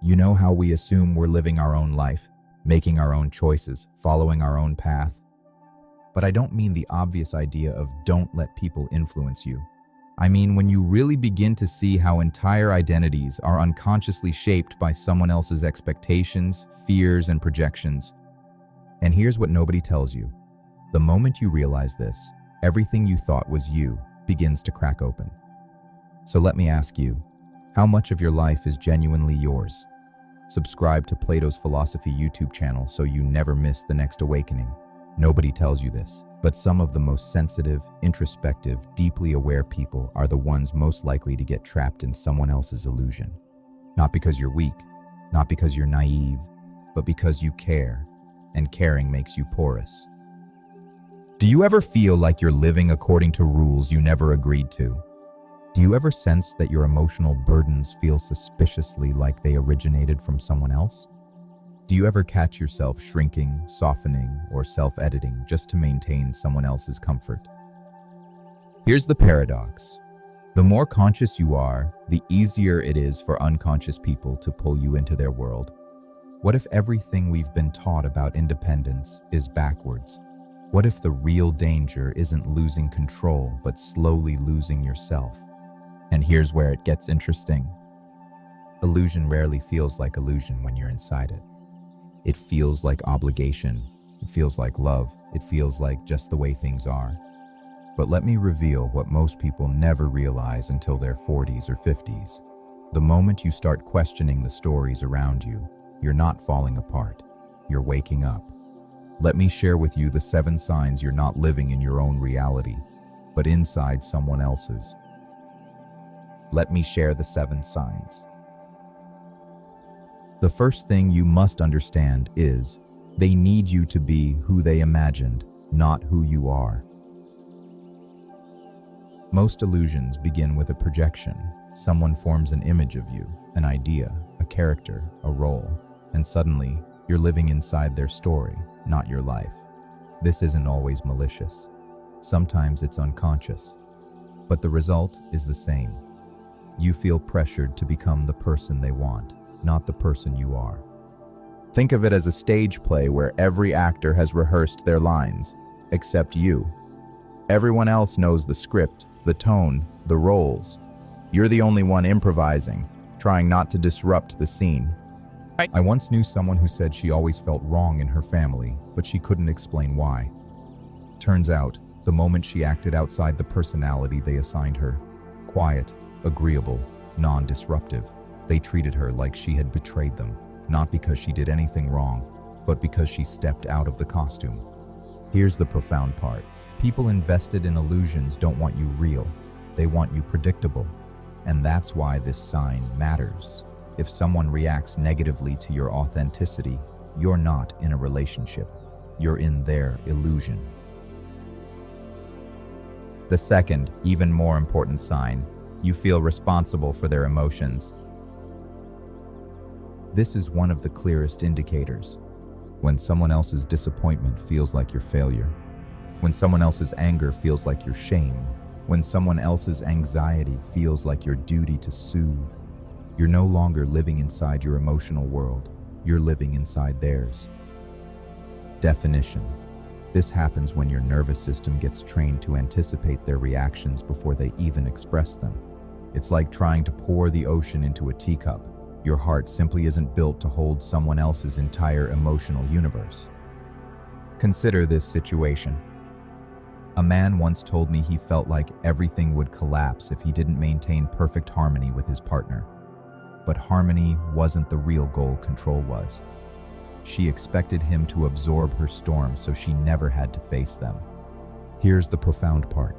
You know how we assume we're living our own life, making our own choices, following our own path? But I don't mean the obvious idea of don't let people influence you. I mean when you really begin to see how entire identities are unconsciously shaped by someone else's expectations, fears, and projections. And here's what nobody tells you. The moment you realize this, everything you thought was you begins to crack open. So let me ask you, how much of your life is genuinely yours? Subscribe to Plato's Philosophy YouTube channel so you never miss the next awakening. Nobody tells you this, but some of the most sensitive, introspective, deeply aware people are the ones most likely to get trapped in someone else's illusion. Not because you're weak, not because you're naive, but because you care, and caring makes you porous. Do you ever feel like you're living according to rules you never agreed to? Do you ever sense that your emotional burdens feel suspiciously like they originated from someone else? Do you ever catch yourself shrinking, softening, or self-editing just to maintain someone else's comfort? Here's the paradox. The more conscious you are, the easier it is for unconscious people to pull you into their world. What if everything we've been taught about independence is backwards? What if the real danger isn't losing control, but slowly losing yourself? And here's where it gets interesting. Illusion rarely feels like illusion when you're inside it. It feels like obligation. It feels like love. It feels like just the way things are. But let me reveal what most people never realize until their 40s or 50s. The moment you start questioning the stories around you, you're not falling apart. You're waking up. Let me share with you the 7 signs you're not living in your own reality, but inside someone else's. Let me share the 7 signs. The first thing you must understand is they need you to be who they imagined, not who you are. Most illusions begin with a projection. Someone forms an image of you, an idea, a character, a role, and suddenly you're living inside their story, not your life. This isn't always malicious. Sometimes it's unconscious, but the result is the same. You feel pressured to become the person they want, not the person you are. Think of it as a stage play where every actor has rehearsed their lines, except you. Everyone else knows the script, the tone, the roles. You're the only one improvising, trying not to disrupt the scene. I once knew someone who said she always felt wrong in her family, but she couldn't explain why. Turns out, the moment she acted outside the personality they assigned her, quiet, agreeable, non-disruptive, they treated her like she had betrayed them, not because she did anything wrong, but because she stepped out of the costume. Here's the profound part. People invested in illusions don't want you real. They want you predictable. And that's why this sign matters. If someone reacts negatively to your authenticity, you're not in a relationship. You're in their illusion. The second, even more important sign, you feel responsible for their emotions. This is one of the clearest indicators. When someone else's disappointment feels like your failure, when someone else's anger feels like your shame, when someone else's anxiety feels like your duty to soothe, you're no longer living inside your emotional world, you're living inside theirs. Definition. This happens when your nervous system gets trained to anticipate their reactions before they even express them. It's like trying to pour the ocean into a teacup. Your heart simply isn't built to hold someone else's entire emotional universe. Consider this situation. A man once told me he felt like everything would collapse if he didn't maintain perfect harmony with his partner. But harmony wasn't the real goal, control was. She expected him to absorb her storms so she never had to face them. Here's the profound part.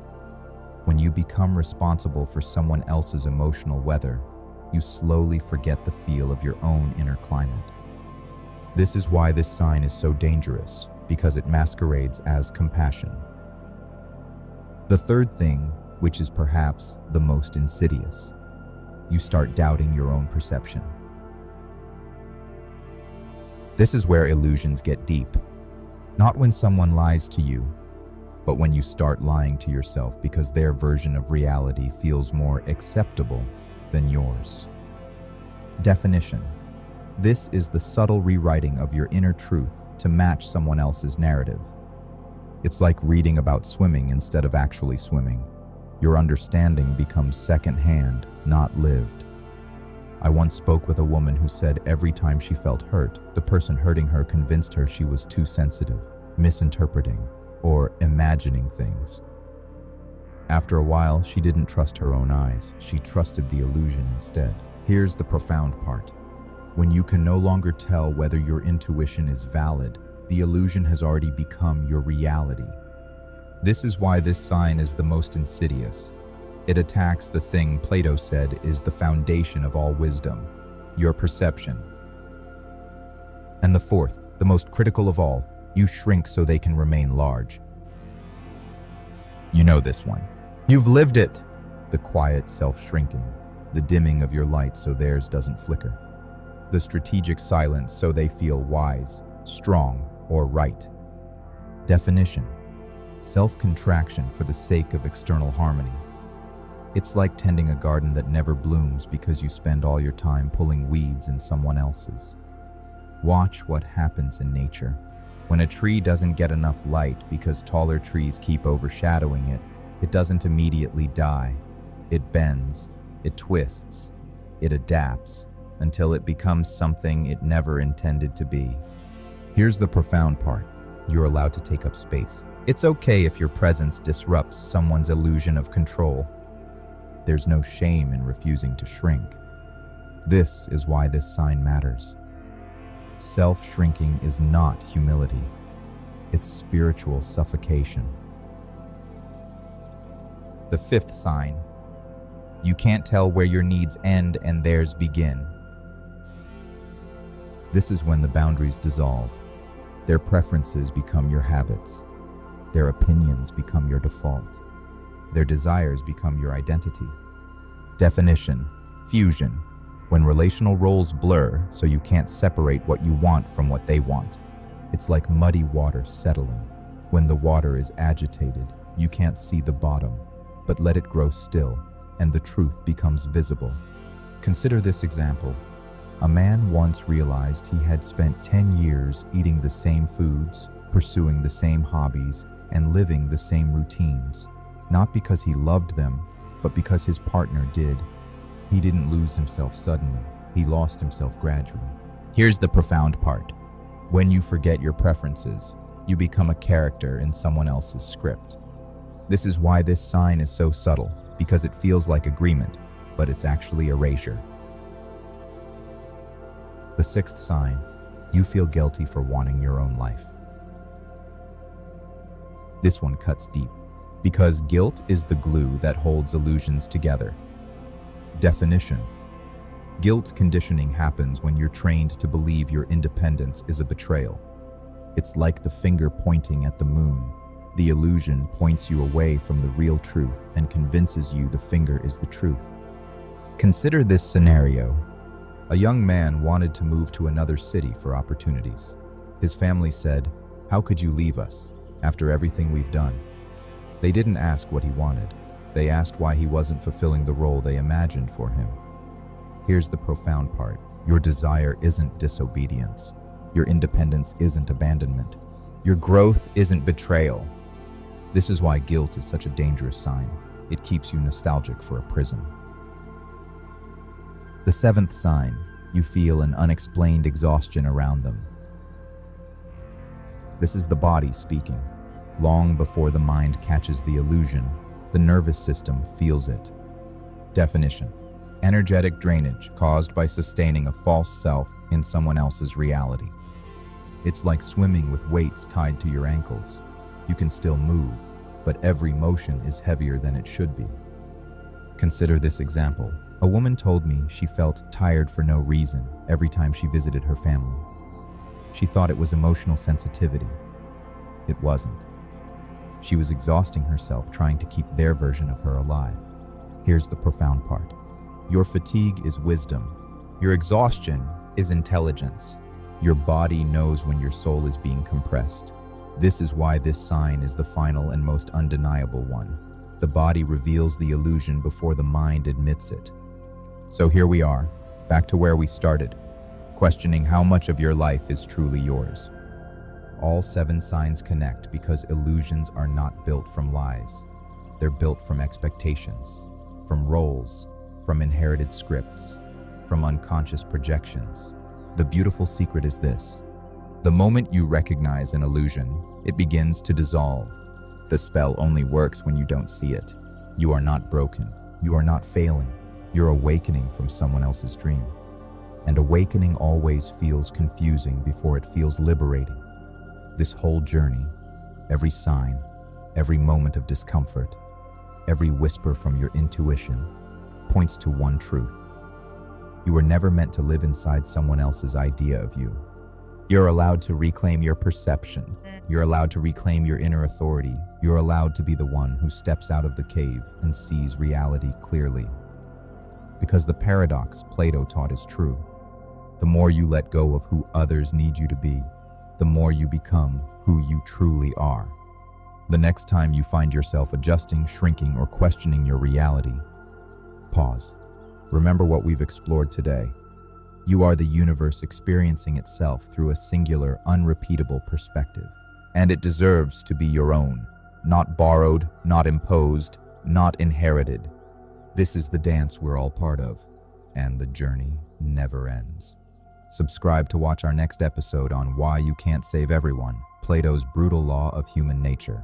When you become responsible for someone else's emotional weather, you slowly forget the feel of your own inner climate. This is why this sign is so dangerous, because it masquerades as compassion. The third thing, which is perhaps the most insidious, you start doubting your own perception. This is where illusions get deep. Not when someone lies to you, but when you start lying to yourself because their version of reality feels more acceptable than yours. Definition. This is the subtle rewriting of your inner truth to match someone else's narrative. It's like reading about swimming instead of actually swimming. Your understanding becomes secondhand, not lived. I once spoke with a woman who said every time she felt hurt, the person hurting her convinced her she was too sensitive, misinterpreting, or imagining things. After a while, she didn't trust her own eyes. She trusted the illusion instead. Here's the profound part. When you can no longer tell whether your intuition is valid, the illusion has already become your reality. This is why this sign is the most insidious. It attacks the thing Plato said is the foundation of all wisdom, your perception. And the fourth, the most critical of all, you shrink so they can remain large. You know this one. You've lived it. The quiet self-shrinking, the dimming of your light so theirs doesn't flicker. The strategic silence so they feel wise, strong, or right. Definition: self-contraction for the sake of external harmony. It's like tending a garden that never blooms because you spend all your time pulling weeds in someone else's. Watch what happens in nature. When a tree doesn't get enough light because taller trees keep overshadowing it, it doesn't immediately die. It bends, it twists, it adapts, until it becomes something it never intended to be. Here's the profound part. You're allowed to take up space. It's okay if your presence disrupts someone's illusion of control. There's no shame in refusing to shrink. This is why this sign matters. Self-shrinking is not humility. It's spiritual suffocation. The fifth sign. You can't tell where your needs end and theirs begin. This is when the boundaries dissolve. Their preferences become your habits. Their opinions become your default. Their desires become your identity. Definition: fusion. When relational roles blur so you can't separate what you want from what they want. It's like muddy water settling. When the water is agitated, you can't see the bottom, but let it grow still, and the truth becomes visible. Consider this example. A man once realized he had spent 10 years eating the same foods, pursuing the same hobbies, and living the same routines, not because he loved them, but because his partner did. He didn't lose himself suddenly. He lost himself gradually. Here's the profound part. When you forget your preferences, you become a character in someone else's script. This is why this sign is so subtle, because it feels like agreement, but it's actually erasure. The sixth sign. You feel guilty for wanting your own life. This one cuts deep, because guilt is the glue that holds illusions together. Definition: guilt conditioning happens when you're trained to believe your independence is a betrayal. It's like the finger pointing at the moon. The illusion points you away from the real truth and convinces you the finger is the truth. Consider this scenario. A young man wanted to move to another city for opportunities. His family said, "How could you leave us, after everything we've done?" They didn't ask what he wanted. They asked why he wasn't fulfilling the role they imagined for him. Here's the profound part. Your desire isn't disobedience. Your independence isn't abandonment. Your growth isn't betrayal. This is why guilt is such a dangerous sign. It keeps you nostalgic for a prison. The seventh sign. You feel an unexplained exhaustion around them. This is the body speaking. Long before the mind catches the illusion, the nervous system feels it. Definition: energetic drainage caused by sustaining a false self in someone else's reality. It's like swimming with weights tied to your ankles. You can still move, but every motion is heavier than it should be. Consider this example. A woman told me she felt tired for no reason every time she visited her family. She thought it was emotional sensitivity. It wasn't. She was exhausting herself trying to keep their version of her alive. Here's the profound part. Your fatigue is wisdom. Your exhaustion is intelligence. Your body knows when your soul is being compressed. This is why this sign is the final and most undeniable one. The body reveals the illusion before the mind admits it. So here we are, back to where we started. questioning how much of your life is truly yours. All 7 signs connect because illusions are not built from lies. They're built from expectations, from roles, from inherited scripts, from unconscious projections. The beautiful secret is this: the moment you recognize an illusion, it begins to dissolve. The spell only works when you don't see it. You are not broken. You are not failing. You're awakening from someone else's dream. And awakening always feels confusing before it feels liberating. This whole journey, every sign, every moment of discomfort, every whisper from your intuition, points to one truth. You were never meant to live inside someone else's idea of you. You're allowed to reclaim your perception. You're allowed to reclaim your inner authority. You're allowed to be the one who steps out of the cave and sees reality clearly. Because the paradox Plato taught is true. The more you let go of who others need you to be, the more you become who you truly are. The next time you find yourself adjusting, shrinking, or questioning your reality, pause. Remember what we've explored today. You are the universe experiencing itself through a singular, unrepeatable perspective. And it deserves to be your own, not borrowed, not imposed, not inherited. This is the dance we're all part of, and the journey never ends. Subscribe to watch our next episode on Why You Can't Save Everyone, Plato's brutal law of human nature.